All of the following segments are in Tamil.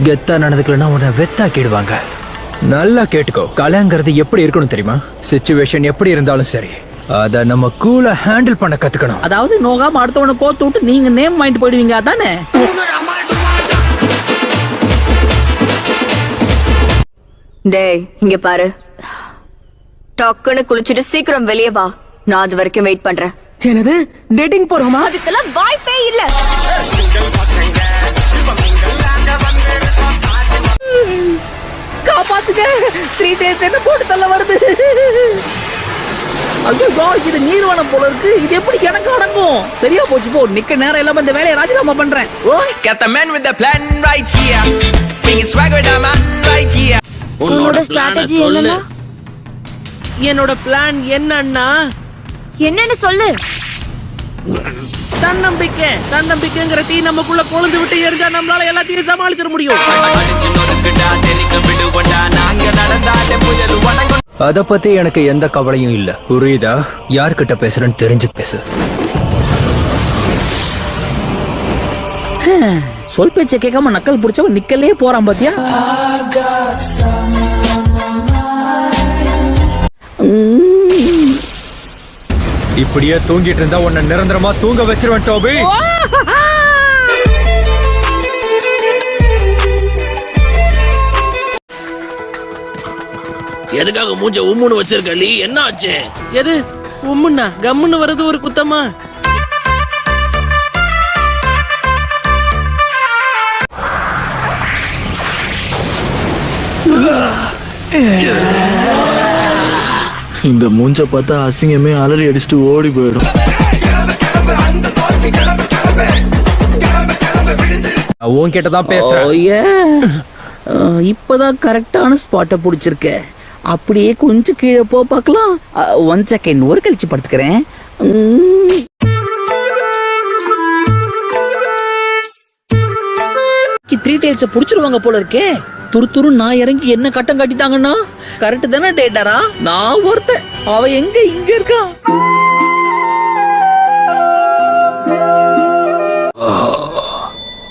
கெத்தா நடந்துக்கலன்னா உன்னை வெத்தாக்கிடுவாங்க. நல்லா கேட்டுக்கோ, கலைங்கிறது எப்படி இருக்கணும் தெரியுமா? சிச்சுவேஷன் எப்படி இருந்தாலும் சரி, அத நம்ம கூலா ஹேண்டில் பண்ண கத்துக்கணும். அதாவது நோகாம அடுத்தவனை கோத்து விட்டு நீங்க நேம் வாங்கிட்டு போயிடுவீங்க அதானே? டேய் இங்க பாரு, டக்குன்னு குளிச்சுட்டு சீக்கிரம் வெளியே வா. நான் அது வரைக்கும் வெயிட் பண்றேன். என்னது டேட்டிங் போறோமா? அதுக்கெல்லாம் வாய்ப்பே இல்ல. காப்பாத்துங்க, 3 days என்ன போட்டு தள்ள வருது. ஐயோ இது நீர்வனம் போல இருக்கு. இது எப்படி எனக்கு அடங்கும்? சரியா போச்சு போ. நிக்க நேரம் இல்லாம இந்த வேலையை ராஜினாமா பண்றேன். Got the man with the plan right here. Bringing swag with the man right here. உன்னோட ஸ்ட்ராட்டஜி என்னன்னா? என்னோட பிளான் என்னன்னா என்னன்னு சொல்லு. தன்னம்பிக்கைங்கிற தீ நமக்குள்ள கொழுந்து விட்டு எரிஞ்சா நம்மளால எல்லாத்தையும் சமாளிச்சிட முடியும். அத பத்தி எனக்கு எந்த கவலையும் இல்ல, புரியுதா? யார்கிட்ட பேசுறேன்னு தெரிஞ்சு பேசு. சொல் பேச்ச கேட்காம நக்கல் புடிச்சவன் நிக்கலே போறான் பாத்தியா? இப்படியே தூங்கிட்டு இருந்தா உன்னை நிரந்தரமா தூங்க வச்சிருவேன் டோபி. எதுக்காக மூஞ்ச உம்முன்னு வச்சிருக்க நீ? என்ன ஆச்சு? எது உம்முன்னா கம்முன்னு வருது ஒரு குத்தமா? இந்த மூஞ்ச பார்த்தா அசிங்கமே அலறி அடிச்சுட்டு ஓடி போயிடும். உன்கிட்டதான் பேசுறேன். இப்பதான் கரெக்டான ஸ்பாட்டை புடிச்சிருக்க. அப்படியே கொஞ்சம் கீழே போ பார்க்கலாம். 1 செகண்ட், ஒரு கழிச்சு படுத்துக்கிறேன். 3 tails புடிச்சிருவாங்க போல இருக்கே. துரு நான் இறங்கி என்ன கட்டம் காட்டிட்டாங்கன்னா கரெக்ட் தானே டேட்டாரா? நான் ஒருத்தன், அவ எங்க இங்க இருக்கா?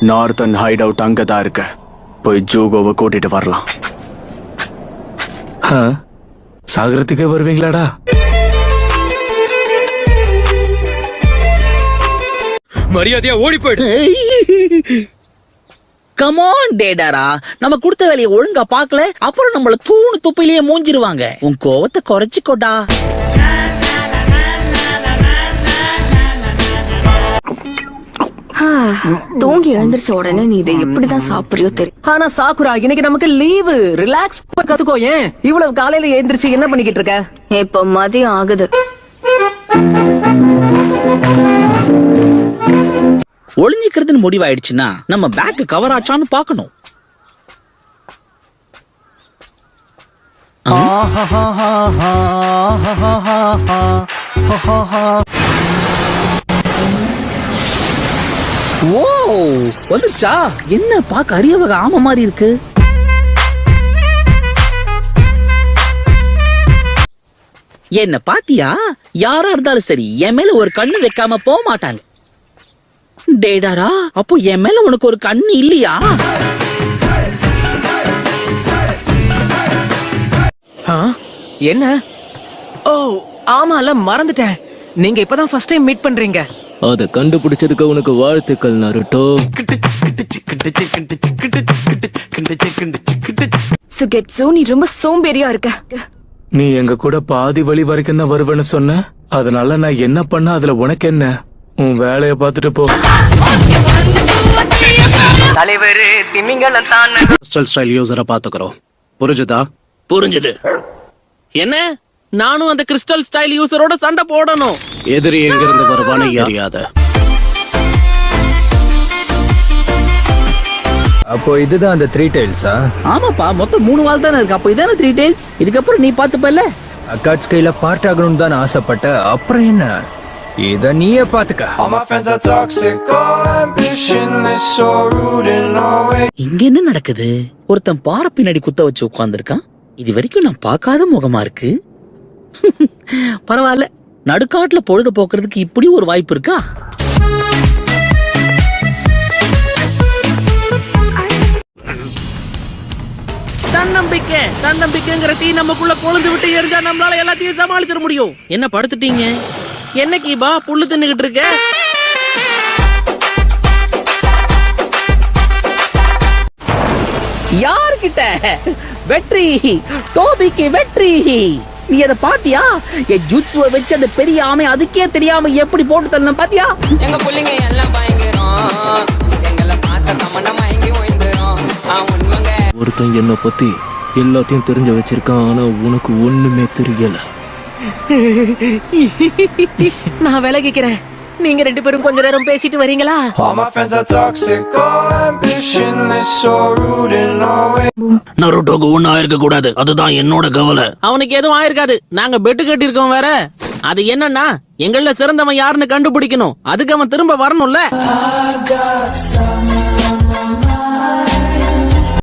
நார்த்தன் ஹைட் அவுட் அங்கதான் இருக்க. போய் ஜூகோவை கூட்டிட்டு வரலாம். சாகரத்துக்கே வருவீங்களாடா? மரியாதையா ஓடி போயிடு. கமான் டேடாரா, நம்ம கொடுத்த வேலையை ஒழுங்கா பாக்கல, அப்புறம் நம்மள தூணு துப்பிலேயே மூஞ்சிருவாங்க. உன் கோவத்தை குறைச்சிக்கோடா. தூங்கி எழுந்திருச்ச உடனே நீ இதை எப்படிதான் சாப்பிடுறியோ தெரியும். ஆனா சாக்குரா, இன்னைக்கு நமக்கு லீவு. ரிலாக்ஸ் கத்துக்கோ. ஏன் இவ்வளவு காலையில எழுந்திருச்சு என்ன பண்ணிக்கிட்டு இருக்க? இப்ப மதியம் ஆகுது. ஒளிஞ்சிக்கிறதுன்னு முடிவாயிடுச்சுன்னா நம்ம பேக் கவர் ஆச்சான்னு பாக்கணும். ஓ வந்துச்சா? என்ன பாக்க அரிய வகை ஆம மாதிரி இருக்கு. என்ன பாத்தியா? யாரா இருந்தாலும் சரி என் மேல ஒரு கண்ணு வைக்காம போக மாட்டாங்க. டேடாரா, அப்போ என் மேல உனக்கு ஒரு கண்ணு இல்லையா? என்ன? ஓ ஆமால, மறந்துட்டேன். நீங்க இப்பதான் ஃபர்ஸ்ட் டைம் மீட் பண்றீங்க. அத கண்டுபிடிச்சதுக்கு உனக்கு வாழ்த்துக்கள் நருட்டோ. சுகெட்சு, நீ ரொம்ப சோம்பேறியா இருக்க. நீ எங்க கூட பாதி வழி வரைக்கும் தான் வருவேன்னு சொன்ன. அதனால நான் என்ன பண்ண அதுல உனக்கு என்ன? உன் வேலைய பார்த்துட்டு போ. தலைவரு திமிங்கலம் தான். கிறிஸ்டல் ஸ்டைல் யூசரை பாத்துக்கிறோம். புரிஞ்சுதா? புரிஞ்சுது. என்ன, நானும் அந்த கிறிஸ்டல் ஸ்டைல் யூசரோட சண்டை போடணும்? எதிரி எங்கிருந்து வருவான்னு அறியாத. அப்போ இதுதான் அந்த 3 tailsா? ஆமாப்பா, மொத்தம் 3 வால் தானே இருக்கு. அப்போ இதான 3 tails. இதுக்கப்புறம் நீ பாத்துப்பல்ல. அக்காட்ஸ் கையில பார்ட் ஆகணும்னு தான் ஆசைப்பட்ட. அப்புறம் என்ன, இத நீயே பாத்துக்க. இங்க என்ன நடக்குது? ஒருத்தன் பாறை பின்னாடி குத்த வச்சு உட்கார்ந்துருக்கான். இது வரைக்கும் நான் பார்க்காத முகமா இருக்கு. பரவாயில்ல, நடுக்காட்டுல பொழுது போக்குறதுக்கு இப்படி ஒரு வாய்ப்பு இருக்கா? தன்னம்பிக்கை தன்னம்பிக்கைங்கிற தீ நமக்குள்ள கொழுந்து விட்டு எரிஞ்சா நம்மளால எல்லாத்தையும் சமாளிச்சிட முடியும். என்ன படுத்துட்டீங்க? என்ன கீபா புல்லு தின்னுகிட்டு இருக்க? யார்கிட்ட? வெற்றி, டோபிக்கு வெற்றி. நீ அதை பாத்தியா? என் ஜுட்சுவை வச்சு அந்த பெரிய ஆமை அதுக்கே தெரியாம எப்படி போட்டு தரணும் பாத்தியா? எங்க புள்ளிங்க எல்லாம் பயங்கரம், எங்களை பார்த்த கமண்டம் வாங்கி ஓய்ந்துரும். உண்மைங்க. ஒருத்தன் என்னை பத்தி எல்லாத்தையும் தெரிஞ்சு வச்சிருக்கான், ஆனா உனக்கு ஒண்ணுமே தெரியல. நான் விலகிக்கிறேன். நீங்க 2 பேரும் கொஞ்ச நேரம் பேசிட்டு வரீங்களா? All my friends are toxic, all ambitionless, so rude and always. நருட்டோக்கு ஒன்னும் ஆயிருக்க கூடாது, அதுதான் என்னோட கவலை. அவனுக்கு எதுவும் ஆயிருக்காது. நாங்க பெட்டு கட்டி இருக்கோம் வேற. அது என்னன்னா எங்கள சிறந்தவன் யாருன்னு கண்டுபிடிக்கணும். அதுக்கு அவன் திரும்ப வரணும்ல. I got someone